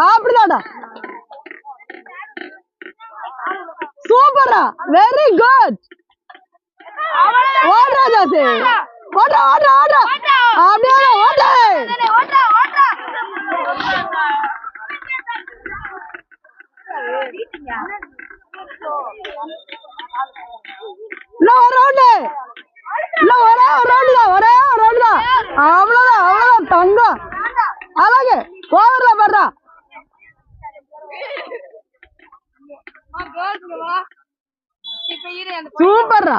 அப்படிதாடா சூப்பரா very good ஓடுறா ஜாசி ஓடுறா ஓடுறா ஓடுறா அப்படியே ஓடு இன்னும் ஒரு ரவுண்டு இன்னும் ஒரே ஒரு ரவுண்டு தான் அவ்வளவுதான் அவ்வளவுதான் தங்கம் அழகு ஓவர்ல படுறா சூப்பர்ரா